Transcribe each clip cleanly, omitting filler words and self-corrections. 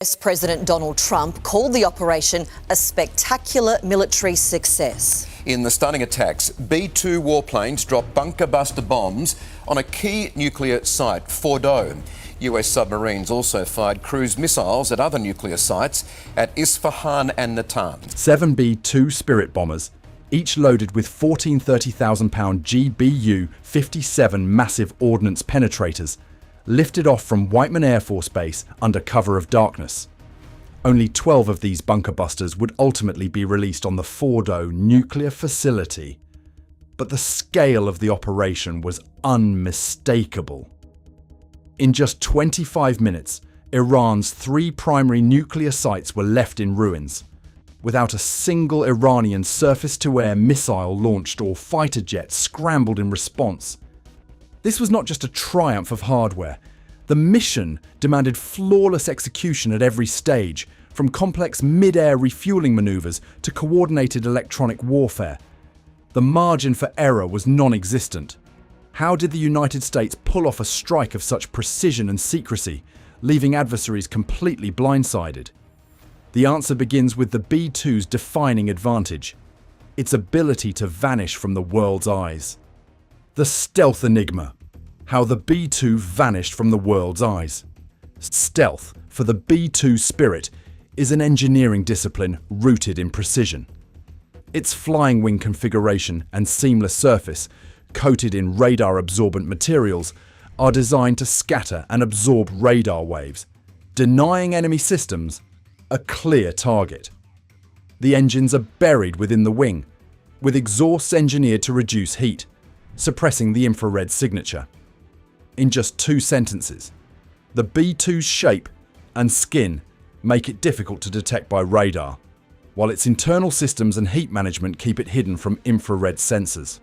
US President Donald Trump called the operation a spectacular military success. In the stunning attacks, B-2 warplanes dropped bunker-buster bombs on a key nuclear site, Fordo. US submarines also fired cruise missiles at other nuclear sites at Isfahan and Natanz. 7 B-2 Spirit bombers, each loaded with 14 30,000-pound GBU-57 massive ordnance penetrators, lifted off from Whiteman Air Force Base under cover of darkness. Only 12 of these bunker busters would ultimately be released on the Fordo nuclear facility, but the scale of the operation was unmistakable. In just 25 minutes, Iran's 3 primary nuclear sites were left in ruins, without a single Iranian surface-to-air missile launched or fighter jet scrambled in response. This was not just a triumph of hardware. The mission demanded flawless execution at every stage, from complex mid-air refueling maneuvers to coordinated electronic warfare. The margin for error was non-existent. How did the United States pull off a strike of such precision and secrecy, leaving adversaries completely blindsided? The answer begins with the B-2's defining advantage: its ability to vanish from the world's eyes. The stealth enigma. How the B-2 vanished from the world's eyes. Stealth, for the B-2 Spirit, is an engineering discipline rooted in precision. Its flying wing configuration and seamless surface, coated in radar-absorbent materials, are designed to scatter and absorb radar waves, denying enemy systems a clear target. The engines are buried within the wing, with exhausts engineered to reduce heat, suppressing the infrared signature. In just 2 sentences, the B-2's shape and skin make it difficult to detect by radar, while its internal systems and heat management keep it hidden from infrared sensors.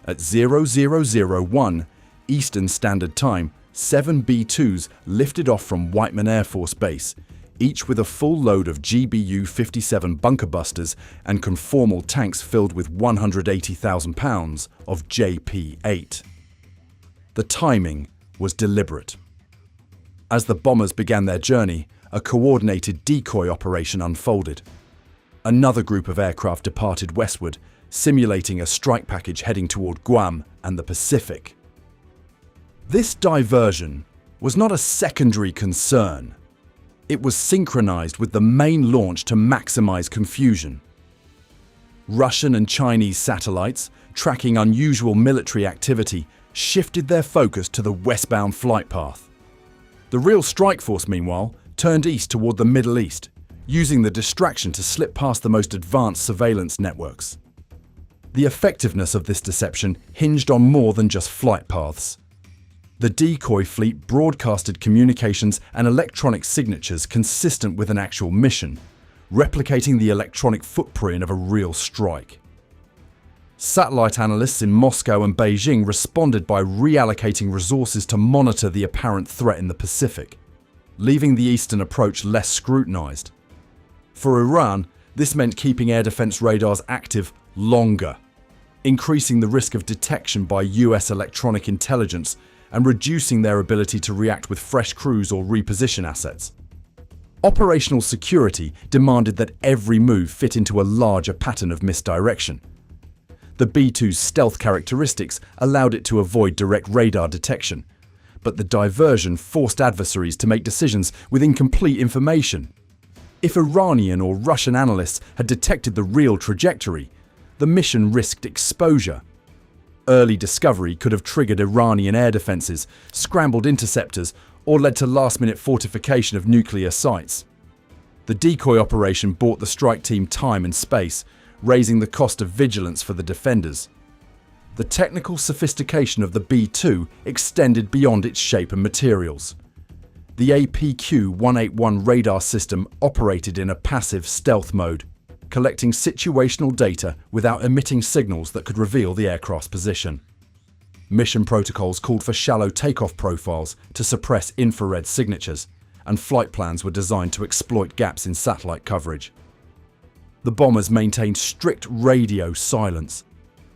At 0001 Eastern Standard Time, 7 B-2s lifted off from Whiteman Air Force Base, each with a full load of GBU-57 bunker busters and conformal tanks filled with 180,000 pounds of JP-8. The timing was deliberate. As the bombers began their journey, a coordinated decoy operation unfolded. Another group of aircraft departed westward, simulating a strike package heading toward Guam and the Pacific. This diversion was not a secondary concern. It was synchronized with the main launch to maximize confusion. Russian and Chinese satellites, tracking unusual military activity, shifted their focus to the westbound flight path. The real strike force, meanwhile, turned east toward the Middle East, using the distraction to slip past the most advanced surveillance networks. The effectiveness of this deception hinged on more than just flight paths. The decoy fleet broadcasted communications and electronic signatures consistent with an actual mission, replicating the electronic footprint of a real strike. Satellite analysts in Moscow and Beijing responded by reallocating resources to monitor the apparent threat in the Pacific, leaving the eastern approach less scrutinized. For Iran, this meant keeping air defense radars active longer, increasing the risk of detection by US electronic intelligence and reducing their ability to react with fresh crews or reposition assets. Operational security demanded that every move fit into a larger pattern of misdirection. The B-2's stealth characteristics allowed it to avoid direct radar detection, but the diversion forced adversaries to make decisions with incomplete information. If Iranian or Russian analysts had detected the real trajectory, the mission risked exposure. Early discovery could have triggered Iranian air defenses, scrambled interceptors, or led to last-minute fortification of nuclear sites. The decoy operation bought the strike team time and space, raising the cost of vigilance for the defenders. The technical sophistication of the B-2 extended beyond its shape and materials. The APQ-181 radar system operated in a passive stealth mode, collecting situational data without emitting signals that could reveal the aircraft's position. Mission protocols called for shallow takeoff profiles to suppress infrared signatures, and flight plans were designed to exploit gaps in satellite coverage. The bombers maintained strict radio silence,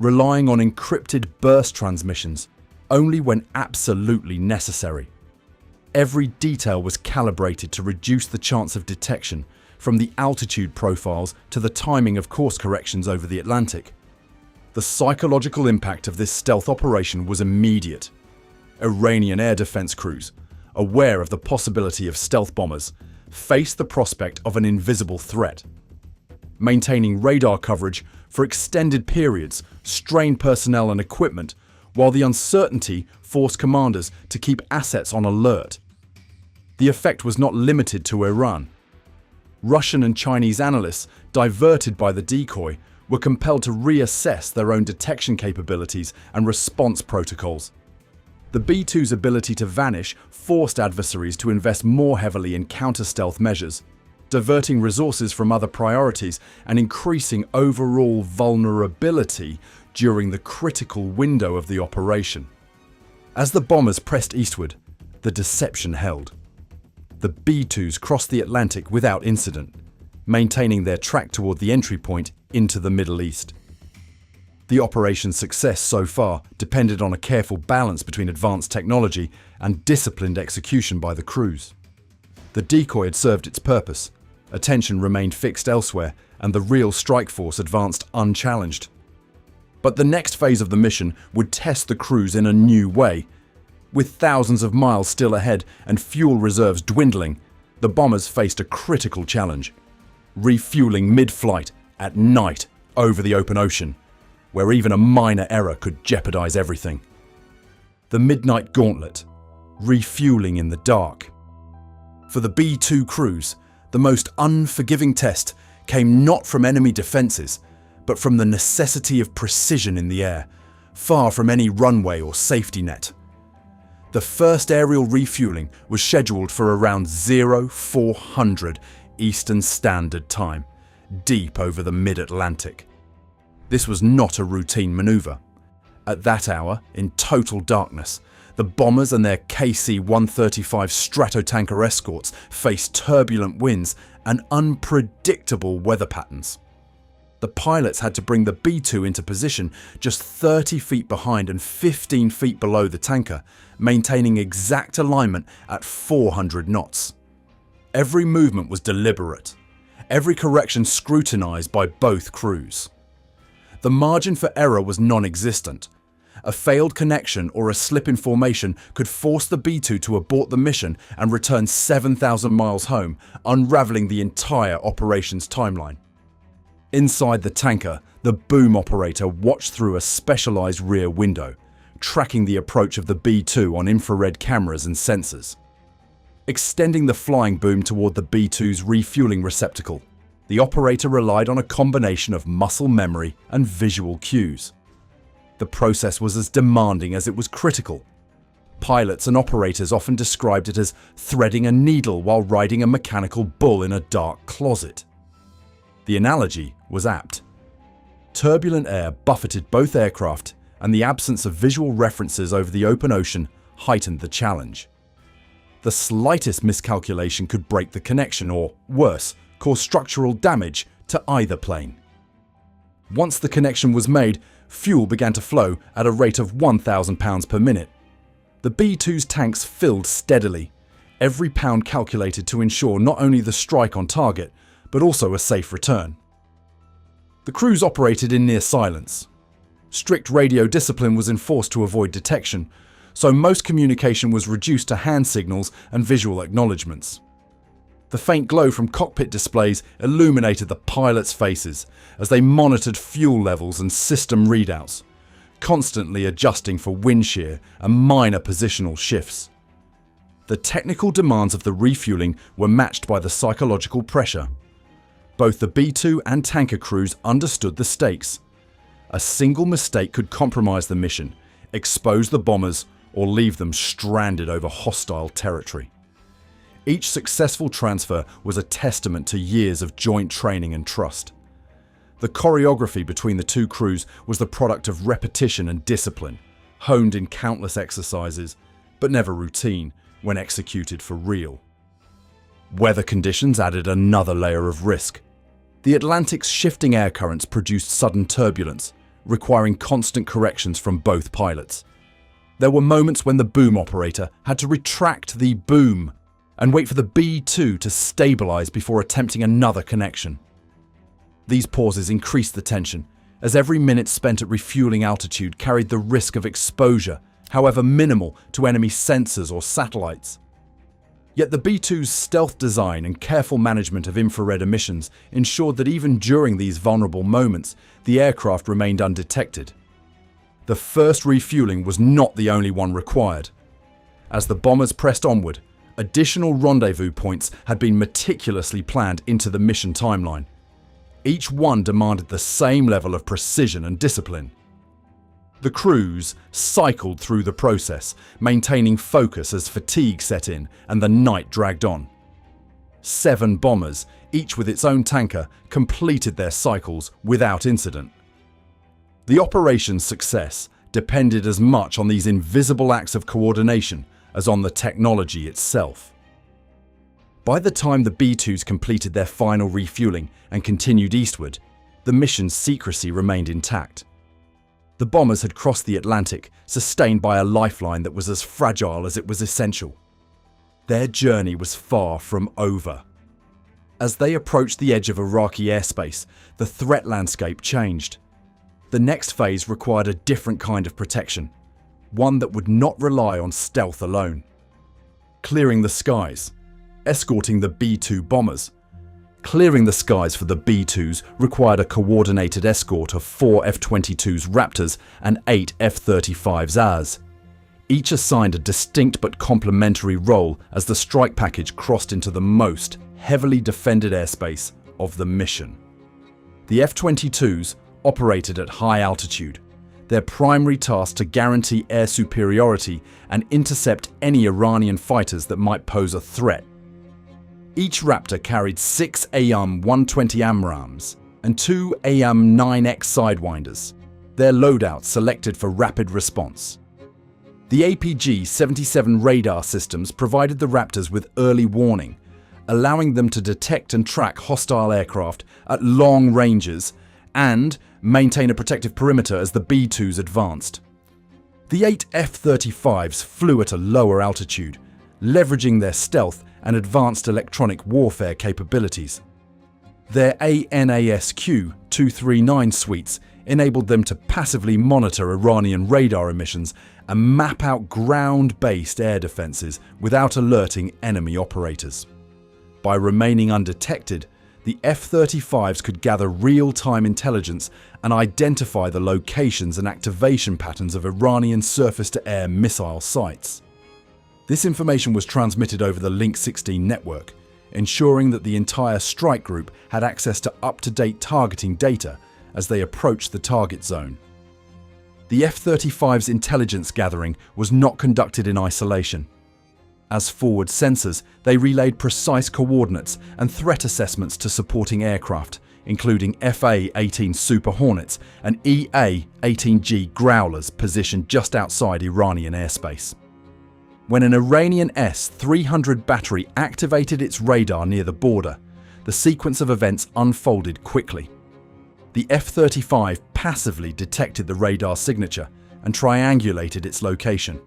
relying on encrypted burst transmissions only when absolutely necessary. every detail was calibrated to reduce the chance of detection, from the altitude profiles to the timing of course corrections over the Atlantic. The psychological impact of this stealth operation was immediate. Iranian air defense crews, aware of the possibility of stealth bombers, faced the prospect of an invisible threat. Maintaining radar coverage for extended periods strained personnel and equipment, while the uncertainty forced commanders to keep assets on alert. The effect was not limited to Iran. Russian and Chinese analysts, diverted by the decoy, were compelled to reassess their own detection capabilities and response protocols. The B-2's ability to vanish forced adversaries to invest more heavily in counter-stealth measures, diverting resources from other priorities and increasing overall vulnerability during the critical window of the operation. As the bombers pressed eastward, the deception held. The B-2s crossed the Atlantic without incident, maintaining their track toward the entry point into the Middle East. The operation's success so far depended on a careful balance between advanced technology and disciplined execution by the crews. The decoy had served its purpose, attention remained fixed elsewhere, and the real strike force advanced unchallenged. But the next phase of the mission would test the crews in a new way. With thousands of miles still ahead and fuel reserves dwindling, the bombers faced a critical challenge: refueling mid-flight at night over the open ocean, where even a minor error could jeopardize everything. The midnight gauntlet, refueling in the dark. For the B-2 crews, the most unforgiving test came not from enemy defenses, but from the necessity of precision in the air, far from any runway or safety net. The first aerial refueling was scheduled for around 0400 Eastern Standard Time, deep over the mid-Atlantic. This was not a routine maneuver. At that hour, in total darkness, the bombers and their KC-135 Stratotanker escorts faced turbulent winds and unpredictable weather patterns. The pilots had to bring the B-2 into position just 30 feet behind and 15 feet below the tanker, maintaining exact alignment at 400 knots. Every movement was deliberate, every correction scrutinized by both crews. The margin for error was non-existent. A failed connection or a slip in formation could force the B-2 to abort the mission and return 7,000 miles home, unraveling the entire operation's timeline. Inside the tanker, the boom operator watched through a specialized rear window, tracking the approach of the B-2 on infrared cameras and sensors. Extending the flying boom toward the B-2's refueling receptacle, the operator relied on a combination of muscle memory and visual cues. The process was as demanding as it was critical. Pilots and operators often described it as threading a needle while riding a mechanical bull in a dark closet. The analogy was apt. Turbulent air buffeted both aircraft, and the absence of visual references over the open ocean heightened the challenge. The slightest miscalculation could break the connection or, worse, cause structural damage to either plane. Once the connection was made, fuel began to flow at a rate of 1,000 pounds per minute. The B-2's tanks filled steadily, every pound calculated to ensure not only the strike on target, but also a safe return. The crews operated in near silence. Strict radio discipline was enforced to avoid detection, so most communication was reduced to hand signals and visual acknowledgements. The faint glow from cockpit displays illuminated the pilots' faces as they monitored fuel levels and system readouts, constantly adjusting for wind shear and minor positional shifts. The technical demands of the refueling were matched by the psychological pressure. Both the B-2 and tanker crews understood the stakes. A single mistake could compromise the mission, expose the bombers, or leave them stranded over hostile territory. Each successful transfer was a testament to years of joint training and trust. The choreography between the two crews was the product of repetition and discipline, honed in countless exercises, but never routine when executed for real. Weather conditions added another layer of risk. The Atlantic's shifting air currents produced sudden turbulence, requiring constant corrections from both pilots. There were moments when the boom operator had to retract the boom and wait for the B-2 to stabilize before attempting another connection. These pauses increased the tension, as every minute spent at refueling altitude carried the risk of exposure, however minimal, to enemy sensors or satellites. Yet the B-2's stealth design and careful management of infrared emissions ensured that even during these vulnerable moments, the aircraft remained undetected. The first refueling was not the only one required. As the bombers pressed onward, additional rendezvous points had been meticulously planned into the mission timeline. Each one demanded the same level of precision and discipline. The crews cycled through the process, maintaining focus as fatigue set in and the night dragged on. 7 bombers, each with its own tanker, completed their cycles without incident. The operation's success depended as much on these invisible acts of coordination as on the technology itself. By the time the B-2s completed their final refueling and continued eastward, the mission's secrecy remained intact. The bombers had crossed the Atlantic, sustained by a lifeline that was as fragile as it was essential. Their journey was far from over. As they approached the edge of Iraqi airspace, the threat landscape changed. The next phase required a different kind of protection, one that would not rely on stealth alone. Clearing the skies, escorting the B-2 bombers. Clearing the skies for the B-2s required a coordinated escort of 4 F-22s Raptors and 8 F-35s AS, each assigned a distinct but complementary role as the strike package crossed into the most heavily defended airspace of the mission. The F-22s operated at high altitude, their primary task to guarantee air superiority and intercept any Iranian fighters that might pose a threat. Each Raptor carried 6 AIM-120 AMRAAMs and 2 AIM-9X Sidewinders, their loadouts selected for rapid response. The APG-77 radar systems provided the Raptors with early warning, allowing them to detect and track hostile aircraft at long ranges and maintain a protective perimeter as the B-2s advanced. The 8 F-35s flew at a lower altitude, leveraging their stealth and advanced electronic warfare capabilities. Their ANASQ-239 suites enabled them to passively monitor Iranian radar emissions and map out ground-based air defenses without alerting enemy operators. By remaining undetected, the F-35s could gather real-time intelligence and identify the locations and activation patterns of Iranian surface-to-air missile sites. This information was transmitted over the Link 16 network, ensuring that the entire strike group had access to up-to-date targeting data as they approached the target zone. The F-35's intelligence gathering was not conducted in isolation. As forward sensors, they relayed precise coordinates and threat assessments to supporting aircraft, including FA-18 Super Hornets and EA-18G Growlers positioned just outside Iranian airspace. When an Iranian S-300 battery activated its radar near the border, the sequence of events unfolded quickly. The F-35 passively detected the radar signature and triangulated its location.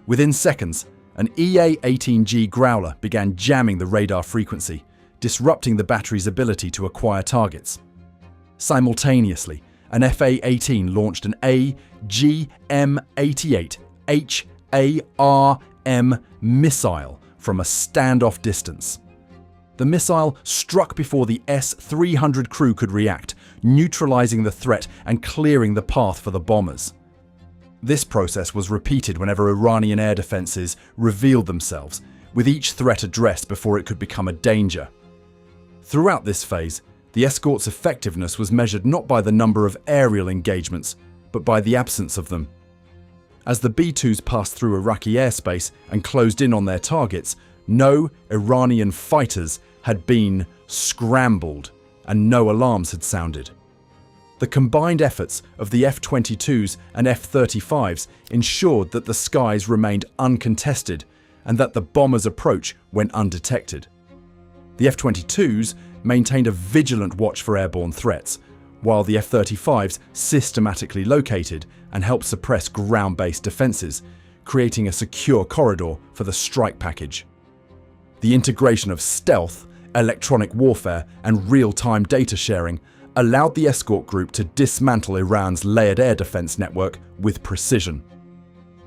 Within seconds, an EA-18G Growler began jamming the radar frequency, disrupting the battery's ability to acquire targets. Simultaneously, an FA-18 launched an AGM-88H ARM missile from a standoff distance. The missile struck before the S-300 crew could react, neutralizing the threat and clearing the path for the bombers. This process was repeated whenever Iranian air defenses revealed themselves, with each threat addressed before it could become a danger. Throughout this phase, the escort's effectiveness was measured not by the number of aerial engagements, but by the absence of them. As the B-2s passed through Iraqi airspace and closed in on their targets, no Iranian fighters had been scrambled and no alarms had sounded. The combined efforts of the F-22s and F-35s ensured that the skies remained uncontested and that the bombers' approach went undetected. The F-22s maintained a vigilant watch for airborne threats, while the F-35s systematically located and helped suppress ground-based defences, creating a secure corridor for the strike package. The integration of stealth, electronic warfare, and real-time data sharing allowed the escort group to dismantle Iran's layered air defense network with precision.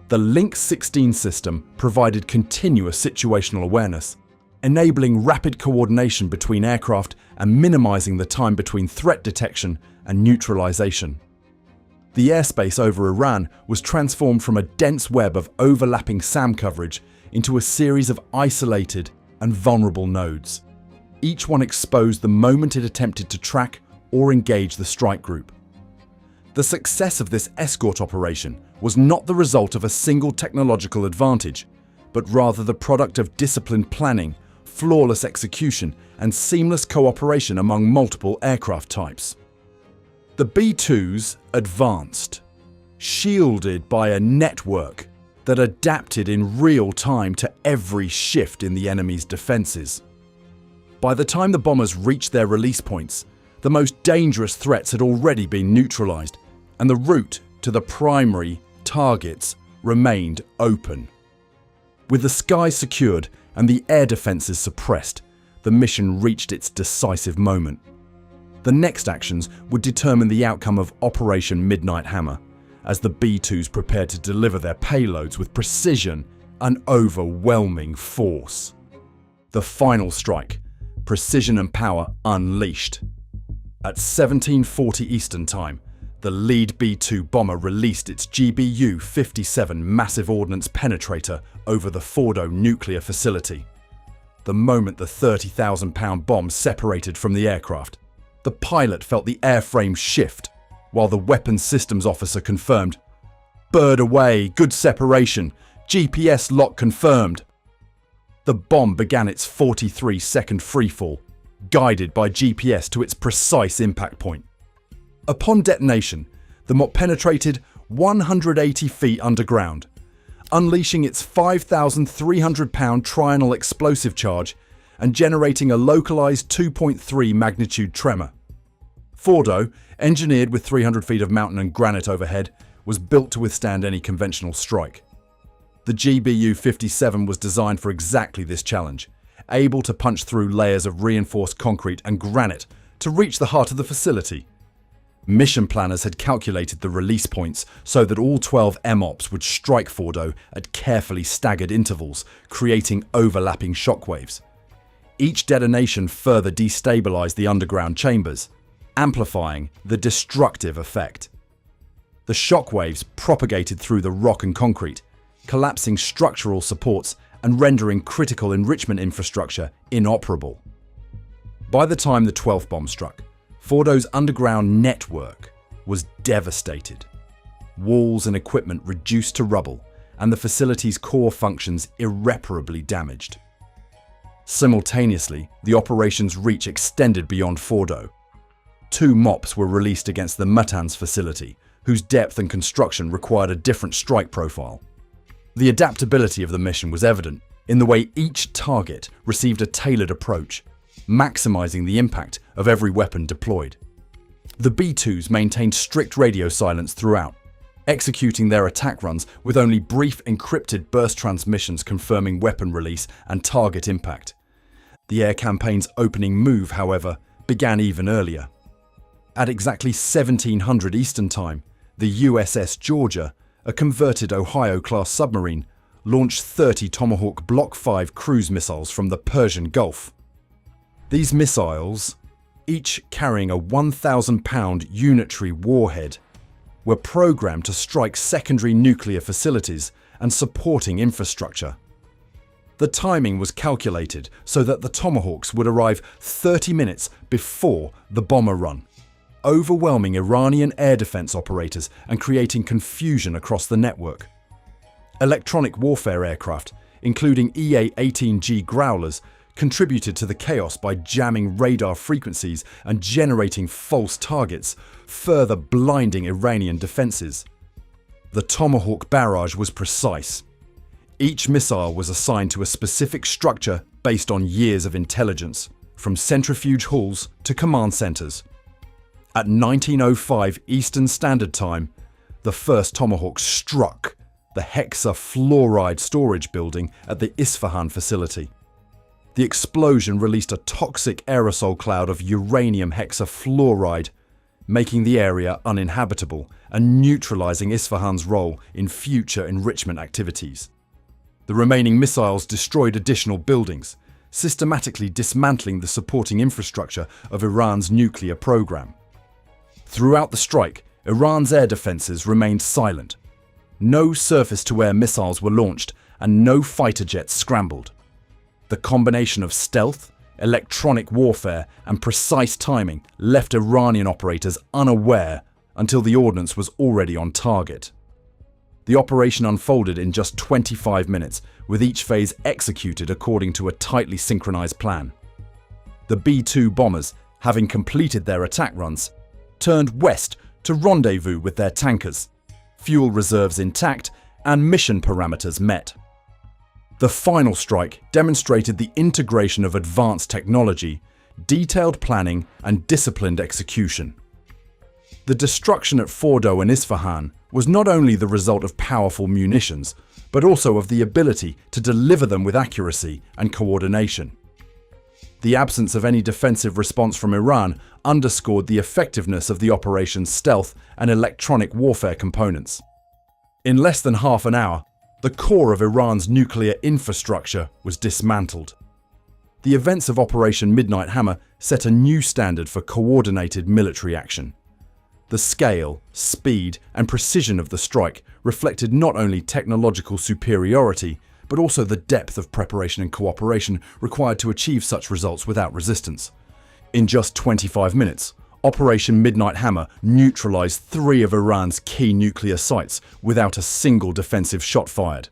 The Link 16 system provided continuous situational awareness, enabling rapid coordination between aircraft and minimizing the time between threat detection and neutralization. The airspace over Iran was transformed from a dense web of overlapping SAM coverage into a series of isolated and vulnerable nodes. Each one exposed the moment it attempted to track or engage the strike group. The success of this escort operation was not the result of a single technological advantage, but rather the product of disciplined planning, flawless execution, and seamless cooperation among multiple aircraft types. The B-2s advanced, shielded by a network that adapted in real time to every shift in the enemy's defenses. By the time the bombers reached their release points, the most dangerous threats had already been neutralized, and the route to the primary targets remained open. With the skies secured and the air defenses suppressed, the mission reached its decisive moment. The next actions would determine the outcome of Operation Midnight Hammer, as the B-2s prepared to deliver their payloads with precision and overwhelming force. The final strike, precision and power unleashed. At 1740 Eastern Time, the lead B-2 bomber released its GBU-57 massive ordnance penetrator over the Fordo nuclear facility. The moment the 30,000-pound bomb separated from the aircraft, the pilot felt the airframe shift, while the weapons systems officer confirmed, "Bird away, good separation, GPS lock confirmed." The bomb began its 43-second freefall, guided by GPS to its precise impact point. Upon detonation, the MOP penetrated 180 feet underground, unleashing its 5,300-pound triangle explosive charge and generating a localized 2.3 magnitude tremor. Fordo, engineered with 300 feet of mountain and granite overhead, was built to withstand any conventional strike. The GBU-57 was designed for exactly this challenge, able to punch through layers of reinforced concrete and granite to reach the heart of the facility. Mission planners had calculated the release points so that all 12 MOPs would strike Fordo at carefully staggered intervals, creating overlapping shockwaves. Each detonation further destabilized the underground chambers, amplifying the destructive effect. The shockwaves propagated through the rock and concrete, collapsing structural supports and rendering critical enrichment infrastructure inoperable. By the time the 12th bomb struck, Fordo's underground network was devastated. Walls and equipment reduced to rubble, and the facility's core functions irreparably damaged. Simultaneously, the operation's reach extended beyond Fordo. 2 MOPs were released against the Natanz facility, whose depth and construction required a different strike profile. The adaptability of the mission was evident in the way each target received a tailored approach, maximizing the impact of every weapon deployed. The B-2s maintained strict radio silence throughout, executing their attack runs with only brief encrypted burst transmissions confirming weapon release and target impact. The air campaign's opening move, however, began even earlier. At exactly 1700 Eastern Time, the USS Georgia, a converted Ohio-class submarine, launched 30 Tomahawk Block 5 cruise missiles from the Persian Gulf. These missiles, each carrying a 1,000-pound unitary warhead, were programmed to strike secondary nuclear facilities and supporting infrastructure. The timing was calculated so that the Tomahawks would arrive 30 minutes before the bomber run, overwhelming Iranian air defense operators and creating confusion across the network. Electronic warfare aircraft, including EA-18G Growlers, contributed to the chaos by jamming radar frequencies and generating false targets, further blinding Iranian defenses. The Tomahawk barrage was precise. Each missile was assigned to a specific structure based on years of intelligence, from centrifuge halls to command centers. At 19:05 Eastern Standard Time, the first Tomahawk struck the hexafluoride storage building at the Isfahan facility. The explosion released a toxic aerosol cloud of uranium hexafluoride, making the area uninhabitable and neutralizing Isfahan's role in future enrichment activities. The remaining missiles destroyed additional buildings, systematically dismantling the supporting infrastructure of Iran's nuclear program. Throughout the strike, Iran's air defenses remained silent. No surface-to-air missiles were launched and no fighter jets scrambled. The combination of stealth, electronic warfare and precise timing left Iranian operators unaware until the ordnance was already on target. The operation unfolded in just 25 minutes, with each phase executed according to a tightly synchronized plan. The B-2 bombers, having completed their attack runs, turned west to rendezvous with their tankers, fuel reserves intact and mission parameters met. The final strike demonstrated the integration of advanced technology, detailed planning and disciplined execution. The destruction at Fordo and Isfahan was not only the result of powerful munitions, but also of the ability to deliver them with accuracy and coordination. The absence of any defensive response from Iran underscored the effectiveness of the operation's stealth and electronic warfare components. In less than half an hour, the core of Iran's nuclear infrastructure was dismantled. The events of Operation Midnight Hammer set a new standard for coordinated military action. The scale, speed, and precision of the strike reflected not only technological superiority, but also the depth of preparation and cooperation required to achieve such results without resistance. In just 25 minutes, Operation Midnight Hammer neutralized 3 of Iran's key nuclear sites without a single defensive shot fired.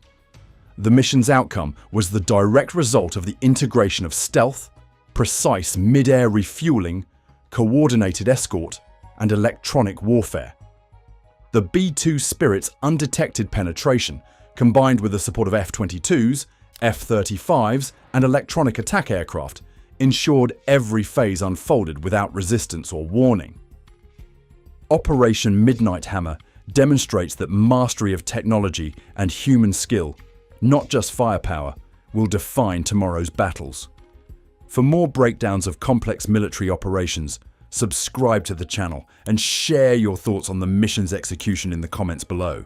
The mission's outcome was the direct result of the integration of stealth, precise mid-air refueling, coordinated escort, and electronic warfare. The B-2 Spirit's undetected penetration, combined with the support of F-22s, F-35s, and electronic attack aircraft, ensured every phase unfolded without resistance or warning. Operation Midnight Hammer demonstrates that mastery of technology and human skill, not just firepower, will define tomorrow's battles. For more breakdowns of complex military operations, subscribe to the channel and share your thoughts on the mission's execution in the comments below.